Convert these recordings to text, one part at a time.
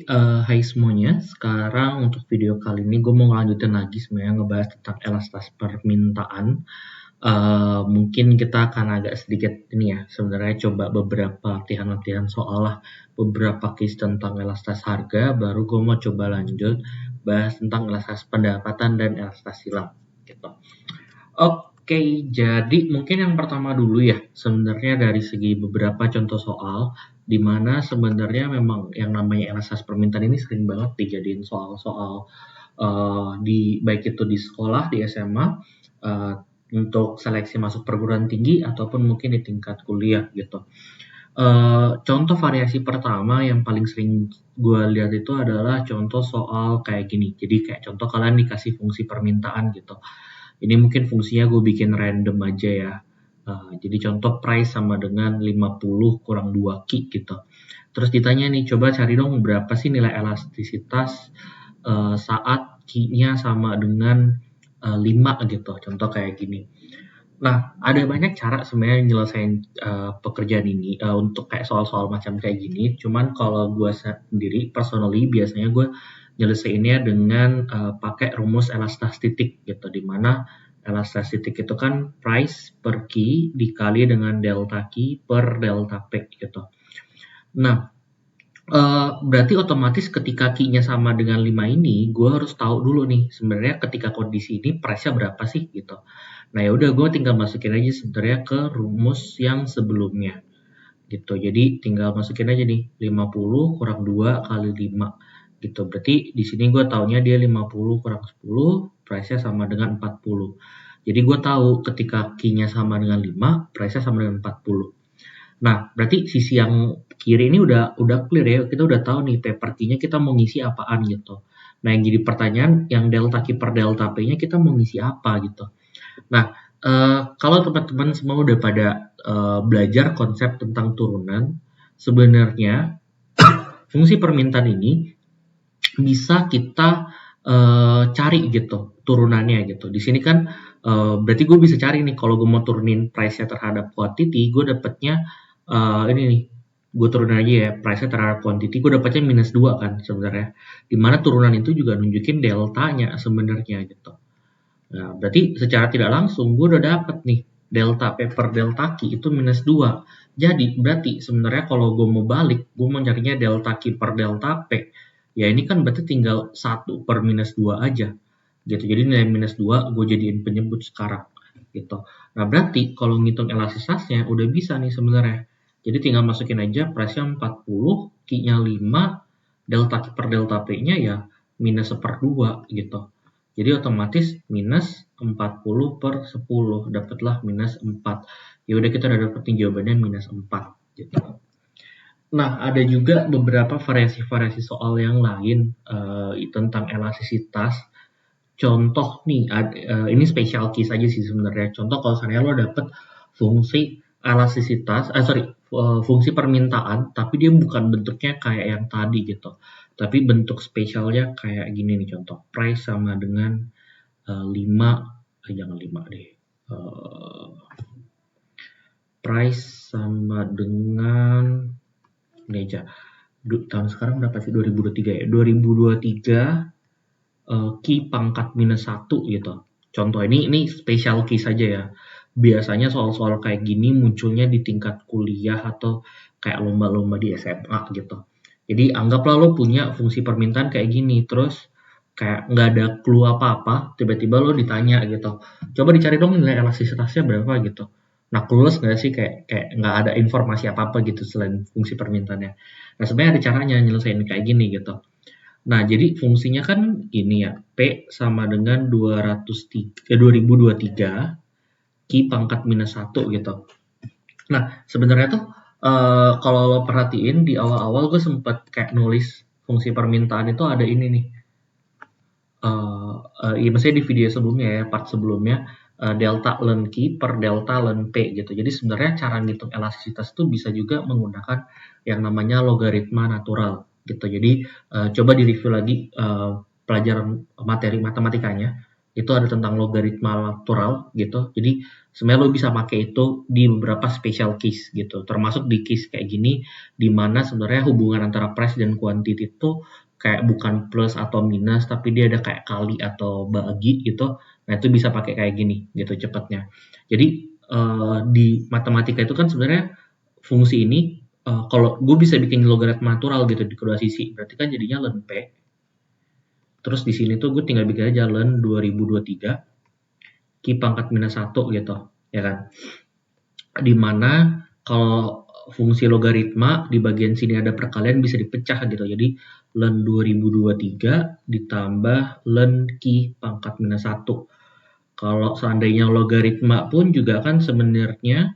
Hai semuanya. Sekarang untuk video kali ini gue mau ngelanjutin lagi sebenarnya ngebahas tentang elastisitas permintaan. Mungkin kita akan agak sedikit ini ya, sebenarnya coba beberapa latihan-latihan soal lah, beberapa case tentang elastisitas harga, baru gue mau coba lanjut bahas tentang elastisitas pendapatan dan elastisitas silang gitu. Oke, jadi mungkin yang pertama dulu ya, sebenarnya dari segi beberapa contoh soal, di mana sebenarnya memang yang namanya elastisitas permintaan ini sering banget dijadiin soal-soal di baik itu di sekolah, di SMA, uh, untuk seleksi masuk perguruan tinggi ataupun mungkin di tingkat kuliah gitu. Contoh variasi pertama yang paling sering gue lihat itu adalah contoh soal kayak gini. Jadi kayak contoh kalian dikasih fungsi permintaan gitu. Ini mungkin fungsinya gue bikin random aja ya. Jadi contoh price sama dengan 50 kurang 2 Ki gitu. Terus ditanya nih, coba cari dong berapa sih nilai elastisitas saat Ki-nya sama dengan 5 gitu. Contoh kayak gini. Nah, ada banyak cara sebenarnya nyelesain pekerjaan ini untuk kayak soal-soal macam kayak gini. Cuman kalau gue sendiri, personally, biasanya gue nyelesainnya dengan pakai rumus elastisitas titik gitu, dimana elastisitas titik itu kan price per key dikali dengan delta key per delta p gitu. Nah, berarti otomatis ketika key-nya sama dengan 5 ini, gue harus tahu dulu nih sebenarnya ketika kondisi ini price-nya berapa sih gitu. Nah ya udah gue tinggal masukin aja sebenarnya ke rumus yang sebelumnya gitu. Jadi tinggal masukin aja nih 50 kurang 2 kali 5 gitu. Berarti di sini gue taunya dia 50 kurang 10, price-nya sama dengan 40. Jadi gue tahu ketika key-nya sama dengan 5, price-nya sama dengan 40. Nah, berarti sisi yang kiri ini udah clear ya. Kita udah tahu nih paper key-nya kita mau ngisi apaan gitu. Nah, yang jadi pertanyaan yang delta key per delta P-nya kita mau ngisi apa gitu. Nah, kalau teman-teman semua udah pada belajar konsep tentang turunan, sebenarnya fungsi permintaan ini bisa kita cari gitu turunannya gitu. Di sini kan berarti gue bisa cari nih kalau gue mau turunin price-nya terhadap quantity, gue dapetnya ini nih, gue turunin aja ya price-nya terhadap quantity, gue dapetnya minus 2 kan sebenarnya. Dimana turunan itu juga nunjukin deltanya sebenarnya gitu. Nah, berarti secara tidak langsung gue udah dapet nih delta P per delta Q itu minus 2. Jadi berarti sebenarnya kalau gue mau balik, gue mau nyarinya delta Q per delta P. Ya ini kan berarti tinggal 1 per minus 2 aja. Gitu. Jadi nilai minus 2 gue jadiin penyebut sekarang. Gitu. Nah berarti kalau ngitung elastisitasnya udah bisa nih sebenarnya. Jadi tinggal masukin aja price-nya 40, Q-nya 5, delta Q per delta P-nya ya minus 1/2 gitu. Jadi otomatis minus 40 per 10, dapatlah minus 4. Ya udah kita udah dapetin jawabannya minus 4 gitu. Nah, ada juga beberapa variasi-variasi soal yang lain tentang elastisitas. Contoh nih, ini special case aja sih sebenarnya. Contoh kalau misalnya lo dapet fungsi elastisitas, fungsi permintaan, tapi dia bukan bentuknya kayak yang tadi gitu. Tapi bentuk spesialnya kayak gini nih contoh. Price sama dengan 5, jangan 5 deh. Price sama dengan ini aja. Tahun sekarang berapa sih? 2023 ya. 2023 key pangkat minus 1 gitu. Contoh ini special case saja ya. Biasanya soal-soal kayak gini munculnya di tingkat kuliah atau kayak lomba-lomba di SMA gitu. Jadi anggaplah lo punya fungsi permintaan kayak gini, terus kayak nggak ada clue apa-apa, tiba-tiba lo ditanya gitu. Coba dicari dong nilai elastisitasnya berapa gitu. Nah, clueless nggak sih kayak nggak ada informasi apa-apa gitu selain fungsi permintaannya. Nah, sebenarnya ada caranya nyelesain kayak gini gitu. Nah, jadi fungsinya kan ini ya, P sama dengan 2023 Q pangkat minus 1 gitu. Nah, sebenarnya tuh kalau lo perhatiin di awal-awal gue sempat kayak nulis fungsi permintaan itu ada ini nih. Ya maksudnya di video sebelumnya ya, part sebelumnya, delta ln Q per delta ln P gitu. Jadi sebenarnya cara ngitung elastisitas itu bisa juga menggunakan yang namanya logaritma natural gitu. Jadi coba di review lagi pelajaran materi matematikanya. itu ada tentang logaritma natural gitu. Jadi sebenarnya lo bisa pakai itu di beberapa special case gitu, termasuk di case kayak gini, di mana sebenarnya hubungan antara price dan quantity itu kayak bukan plus atau minus, tapi dia ada kayak kali atau bagi gitu. Nah itu bisa pakai kayak gini gitu cepatnya. Jadi di matematika itu kan sebenarnya fungsi ini kalau gue bisa bikin logaritma natural gitu di kedua sisi, berarti kan jadinya ln P. Terus di sini tuh gue tinggal bikin aja ln 2023 Q pangkat minus 1 gitu, ya kan. Dimana kalau fungsi logaritma di bagian sini ada perkalian bisa dipecah gitu. Jadi ln 2023 ditambah ln Q pangkat minus 1. Kalau seandainya logaritma pun juga kan sebenarnya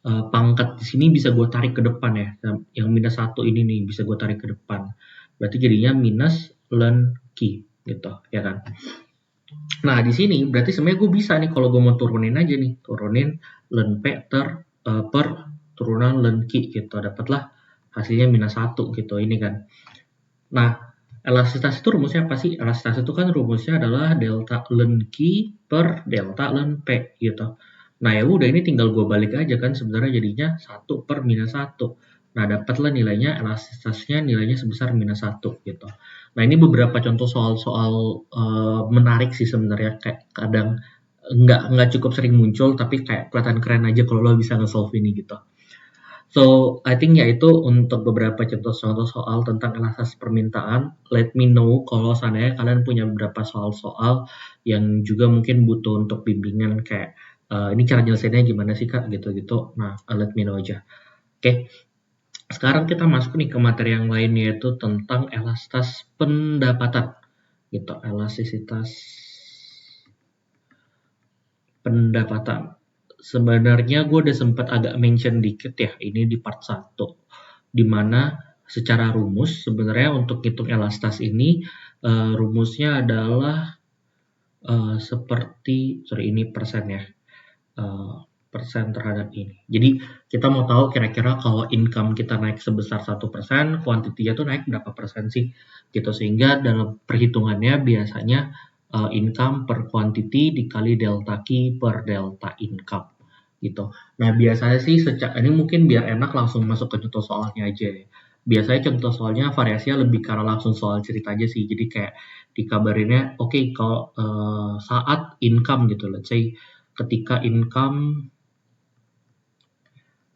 pangkat di sini bisa gue tarik ke depan ya. Yang minus 1 ini nih bisa gue tarik ke depan. Berarti jadinya minus ln Q gitu, ya kan. Nah, di sini berarti sebenarnya gue bisa nih kalau gue mau turunin aja nih. Turunin ln P per turunan ln Q gitu. Dapatlah hasilnya minus 1 gitu. Ini kan. Nah, elastisitas itu rumusnya apa sih? Elastisitas itu kan rumusnya adalah delta ln Q per delta ln P gitu. Nah, ya udah ini tinggal gue balik aja kan sebenarnya jadinya 1 per minus 1. Nah, dapatlah nilainya elastisitasnya nilainya sebesar minus 1 gitu. Nah, ini beberapa contoh soal-soal menarik sih sebenarnya, kayak kadang nggak cukup sering muncul tapi kayak kelihatan keren aja kalau lo bisa nge-solve ini gitu. So, I think yaitu untuk beberapa contoh-contoh soal tentang elastisitas permintaan. Let me know kalau seandainya kalian punya beberapa soal-soal yang juga mungkin butuh untuk bimbingan kayak ini cara nyelesainnya gimana sih Kak gitu-gitu. Nah, let me know aja. Oke. Sekarang kita masuk nih ke materi yang lain yaitu tentang elastisitas pendapatan. Gitu, elastisitas pendapatan. Sebenarnya gue udah sempat agak mention dikit ya ini di part 1. Dimana secara rumus sebenarnya untuk hitung elastisitas ini rumusnya adalah seperti, ini persen ya. Persen terhadap ini. Jadi kita mau tahu kira-kira kalau income kita naik sebesar 1%, kuantitinya tuh naik berapa persen sih? Gitu, sehingga dalam perhitungannya biasanya income per quantity dikali delta Q per delta income gitu. Nah biasanya sih ini mungkin biar enak langsung masuk ke contoh soalnya aja ya. Biasanya contoh soalnya variasinya lebih karena langsung soal cerita aja sih. Jadi kayak dikabarinnya, oke, kalau saat income gitu, let's say ketika income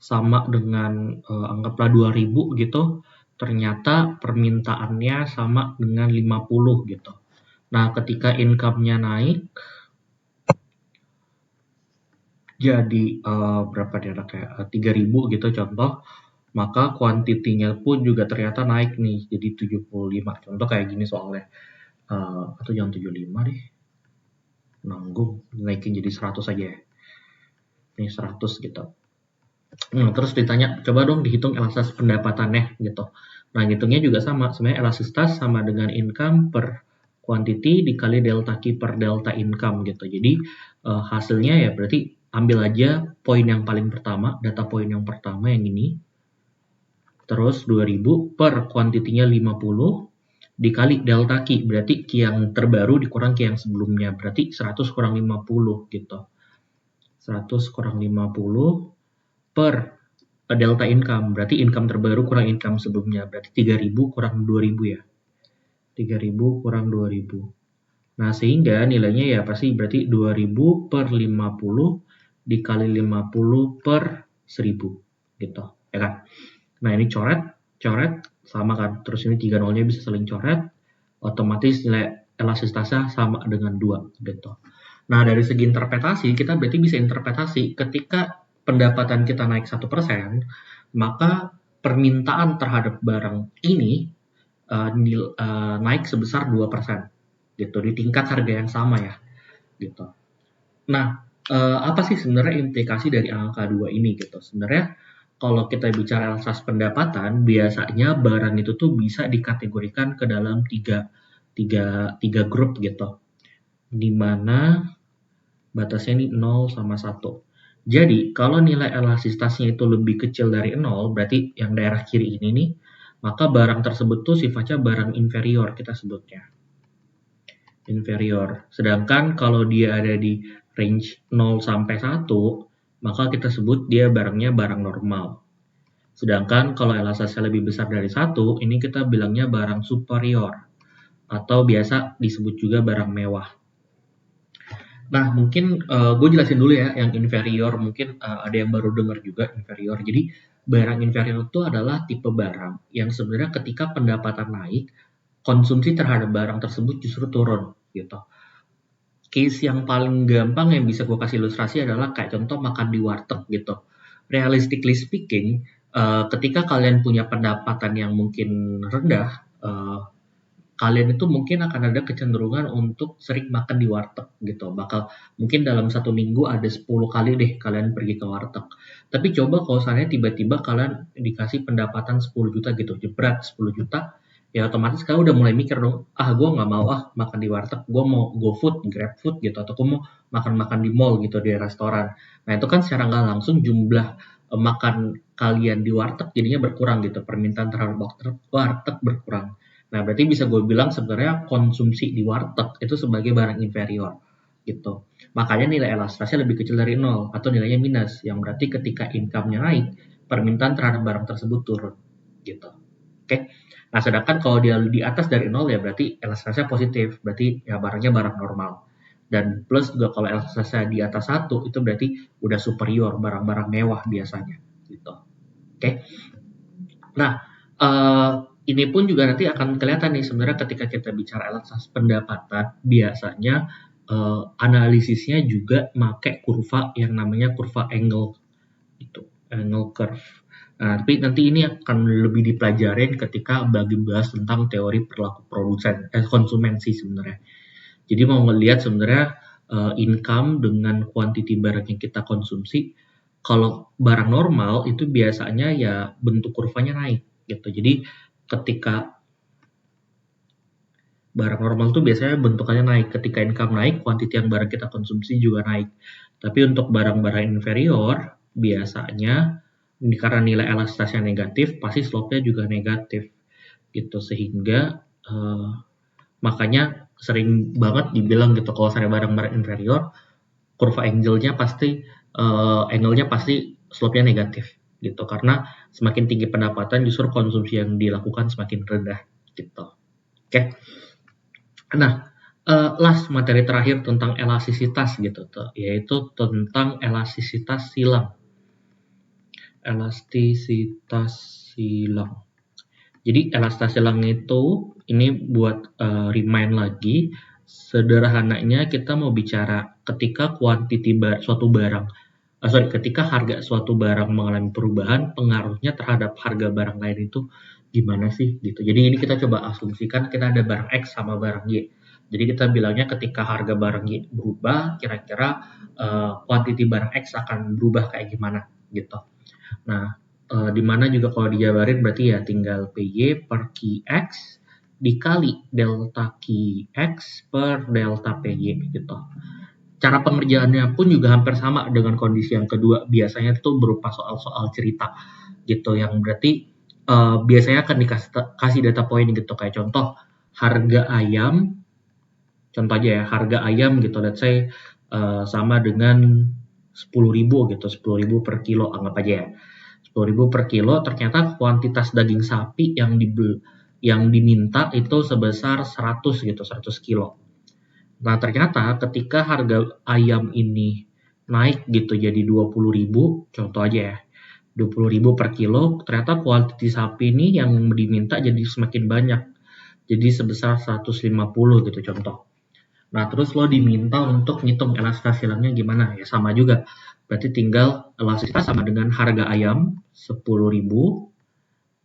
sama dengan anggaplah 2000 gitu, ternyata permintaannya sama dengan 50 gitu. Nah, ketika income-nya naik jadi berapa dia kayak 3000 gitu contoh, maka kuantitinya pun juga ternyata naik nih jadi 75. Contoh kayak gini soalnya. Atau jangan 75 deh. Nanggung, naikin jadi 100 aja ya. Ini 100 gitu. Terus ditanya, coba dong dihitung elastisitas pendapatannya gitu. Nah, hitungnya juga sama. Sebenarnya elastisitas sama dengan income per quantity dikali delta Q per delta income gitu. Jadi hasilnya ya berarti ambil aja poin yang paling pertama, data poin yang pertama yang ini. Terus 2000 per quantity-nya 50 dikali delta Q. Berarti Q yang terbaru dikurang Q yang sebelumnya. Berarti 100 kurang 50 gitu. 100 kurang 50 per delta income, berarti income terbaru kurang income sebelumnya, berarti 3000 kurang 2000 ya. 3000 kurang 2000. Nah, sehingga nilainya ya pasti berarti 2000 per 50 dikali 50 per 1000 gitu, ya kan. Nah, ini coret sama kan, terus ini 3 nolnya bisa saling coret, otomatis nilai elastisitasnya sama dengan 2 gitu. Nah, dari segi interpretasi, kita berarti bisa interpretasi ketika pendapatan kita naik 1%, maka permintaan terhadap barang ini naik sebesar 2%. Gitu, di tingkat harga yang sama ya. Gitu. Nah, apa sih sebenarnya implikasi dari angka 2 ini gitu? Sebenarnya kalau kita bicara elastisitas pendapatan, biasanya barang itu tuh bisa dikategorikan ke dalam tiga grup gitu. Di mana batasnya ini 0 sama 1. Jadi, kalau nilai elastisitasnya itu lebih kecil dari 0, berarti yang daerah kiri ini nih, maka barang tersebut tuh sifatnya barang inferior kita sebutnya. inferior. Sedangkan kalau dia ada di range 0 sampai 1, maka kita sebut dia barangnya barang normal. Sedangkan kalau elastasnya lebih besar dari 1, ini kita bilangnya barang superior atau biasa disebut juga barang mewah. Nah, mungkin gue jelasin dulu ya yang inferior, mungkin ada yang baru dengar juga inferior. Jadi, barang inferior itu adalah tipe barang yang sebenarnya ketika pendapatan naik, konsumsi terhadap barang tersebut justru turun gitu. Case yang paling gampang yang bisa gue kasih ilustrasi adalah kayak contoh makan di warteg gitu. Realistically speaking, ketika kalian punya pendapatan yang mungkin rendah, kalian itu mungkin akan ada kecenderungan untuk sering makan di warteg gitu. Bakal mungkin dalam 1 minggu ada 10 kali deh kalian pergi ke warteg. Tapi coba kalau misalnya tiba-tiba kalian dikasih pendapatan 10 juta gitu, jebret 10 juta, ya otomatis kalian udah mulai mikir dong, gue nggak mau makan di warteg, gue mau GoFood, GrabFood gitu, atau gue mau makan-makan di mall gitu, di restoran. Nah itu kan secara nggak langsung jumlah makan kalian di warteg jadinya berkurang gitu, permintaan terhadap warteg berkurang. Nah, berarti bisa gue bilang sebenarnya konsumsi di warteg itu sebagai barang inferior gitu. Makanya nilai elastasnya lebih kecil dari 0 atau nilainya minus, yang berarti ketika income-nya naik, permintaan terhadap barang tersebut turun gitu. Oke. Nah, sedangkan kalau dia di atas dari 0 ya berarti elastasnya positif, berarti ya barangnya barang normal. Dan plus juga kalau elastasnya di atas 1 itu berarti udah superior, barang-barang mewah biasanya gitu. Oke. Nah, ini pun juga nanti akan kelihatan nih sebenarnya ketika kita bicara elastas pendapatan, biasanya analisisnya juga pakai kurva yang namanya kurva angle itu, angle curve. Nah, tapi nanti ini akan lebih dipelajarin ketika bahas tentang teori perilaku konsumen sih sebenarnya. Jadi mau ngelihat sebenarnya income dengan quantity barang yang kita konsumsi. Kalau barang normal itu biasanya ya bentuk kurvanya naik gitu. Jadi ketika barang normal itu biasanya bentukannya naik. Ketika income naik, quantity yang barang kita konsumsi juga naik. Tapi untuk barang-barang inferior, biasanya karena nilai elastasnya negatif, pasti slope-nya juga negatif. Gitu. Sehingga makanya sering banget dibilang gitu, kalau saya barang-barang inferior, kurva angle-nya pasti slope-nya negatif gitu, karena semakin tinggi pendapatan justru konsumsi yang dilakukan semakin rendah gitu. Oke. Nah, last materi terakhir tentang elastisitas gitu tuh, yaitu tentang elastisitas silang. Elastisitas silang. Jadi elastisitas silang itu ini buat remind lagi, sederhananya kita mau bicara ketika ketika harga suatu barang mengalami perubahan, pengaruhnya terhadap harga barang lain itu gimana sih gitu. Jadi ini kita coba asumsikan kita ada barang X sama barang Y. Jadi kita bilangnya ketika harga barang Y berubah, kira-kira quantity barang X akan berubah kayak gimana gitu. Nah, di mana juga kalau dijabarin berarti ya tinggal PY per QX dikali delta QX per delta PY gitu. Cara pengerjaannya pun juga hampir sama dengan kondisi yang kedua. Biasanya itu berupa soal-soal cerita gitu, yang berarti biasanya akan dikasih data point gitu, kayak contoh harga ayam, contoh aja ya, harga ayam gitu, let's say sama dengan 10.000 gitu, 10.000 per kilo anggap aja ya. 10.000 per kilo, ternyata kuantitas daging sapi yang diminta itu sebesar 100 gitu, 100 kilo. Nah, ternyata ketika harga ayam ini naik gitu jadi 20.000, contoh aja ya, 20.000 per kilo, ternyata kuantiti sapi ini yang diminta jadi semakin banyak. Jadi sebesar 150 gitu contoh. Nah, terus lo diminta untuk ngitung elastisitas silangnya gimana? Ya sama juga. Berarti tinggal elastisitas sama dengan harga ayam 10.000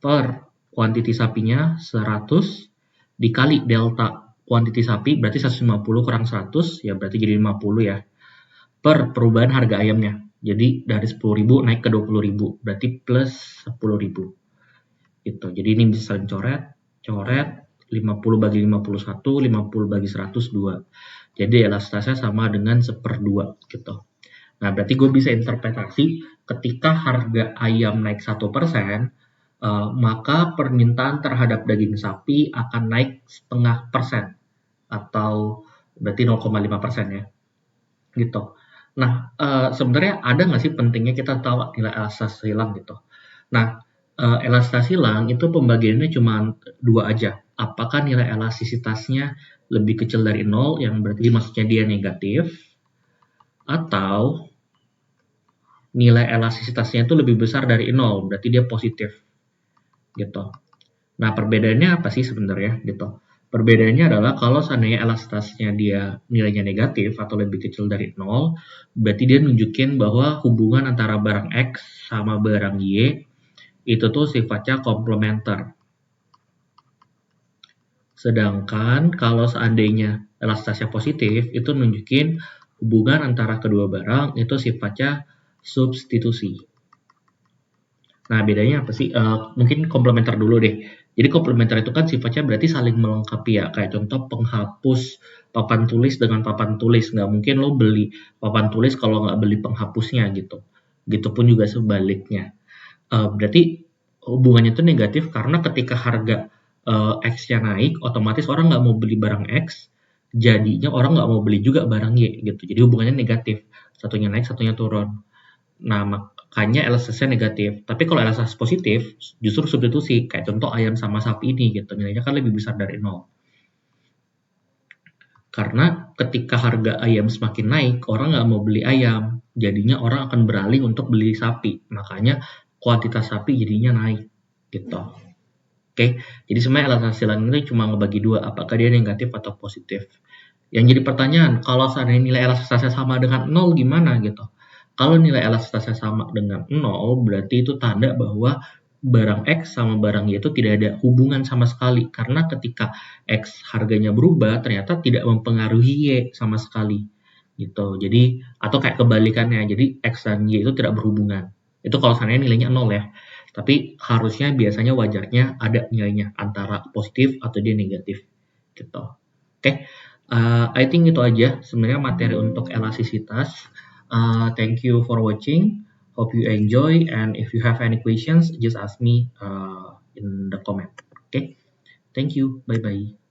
per kuantiti sapinya 100 dikali delta kuantiti sapi, berarti 150 kurang 100 ya berarti jadi 50 ya, per perubahan harga ayamnya. Jadi dari 10.000 naik ke 20.000, berarti plus 10.000 gitu. Jadi ini bisa saling coret 50 bagi 51, 50 bagi 100, 2. Jadi elastasitasnya sama dengan 1/2 gitu. Nah, berarti gue bisa interpretasi ketika harga ayam naik 1%, maka permintaan terhadap daging sapi akan naik 0,5% atau berarti 0,5% ya, gitu. Nah, sebenarnya ada nggak sih pentingnya kita tahu nilai elastasitas silang gitu? Nah, elastasitas silang itu pembagiannya cuma dua aja. Apakah nilai elastisitasnya lebih kecil dari 0, yang berarti maksudnya dia negatif, atau nilai elastisitasnya itu lebih besar dari 0, berarti dia positif, gitu. Nah, perbedaannya apa sih sebenarnya, gitu? Perbedaannya adalah kalau seandainya elastasitasnya dia nilainya negatif atau lebih kecil dari 0, berarti dia nunjukin bahwa hubungan antara barang X sama barang Y itu tuh sifatnya komplementer. Sedangkan kalau seandainya elastasitasnya positif, itu nunjukin hubungan antara kedua barang itu sifatnya substitusi. Nah, bedanya apa sih? Mungkin komplementer dulu deh. Jadi komplementer itu kan sifatnya berarti saling melengkapi ya. Kayak contoh penghapus papan tulis dengan papan tulis. Nggak mungkin lo beli papan tulis kalau nggak beli penghapusnya gitu. Gitu pun juga sebaliknya. Berarti hubungannya itu negatif karena ketika harga X-nya naik, otomatis orang nggak mau beli barang X, jadinya orang nggak mau beli juga barang Y gitu. Jadi hubungannya negatif. Satunya naik, satunya turun. Nah, makanya elastasitasnya negatif. Tapi kalau elastasitas positif, justru substitusi. Kayak contoh ayam sama sapi ini gitu. Nilainya kan lebih besar dari 0. Karena ketika harga ayam semakin naik, orang nggak mau beli ayam. Jadinya orang akan beralih untuk beli sapi. Makanya kuantitas sapi jadinya naik. Gitu. Oke, jadi sebenarnya elastasitas silang ini cuma ngebagi dua. Apakah dia negatif atau positif. Yang jadi pertanyaan, kalau seandainya nilai elastasitasnya sama dengan 0 gimana gitu? Kalau nilai elastasitasnya sama dengan 0, berarti itu tanda bahwa barang X sama barang Y itu tidak ada hubungan sama sekali. Karena ketika X harganya berubah, ternyata tidak mempengaruhi Y sama sekali. Gitu. Jadi, atau kayak kebalikannya, jadi X dan Y itu tidak berhubungan. Itu kalau seandainya nilainya 0 ya. Tapi harusnya biasanya wajarnya ada nilainya antara positif atau dia negatif. Gitu. Oke. I think itu aja sebenarnya materi untuk elastisitas. Thank you for watching. Hope you enjoy, and if you have any questions, just ask me in the comment. Okay, thank you. Bye bye.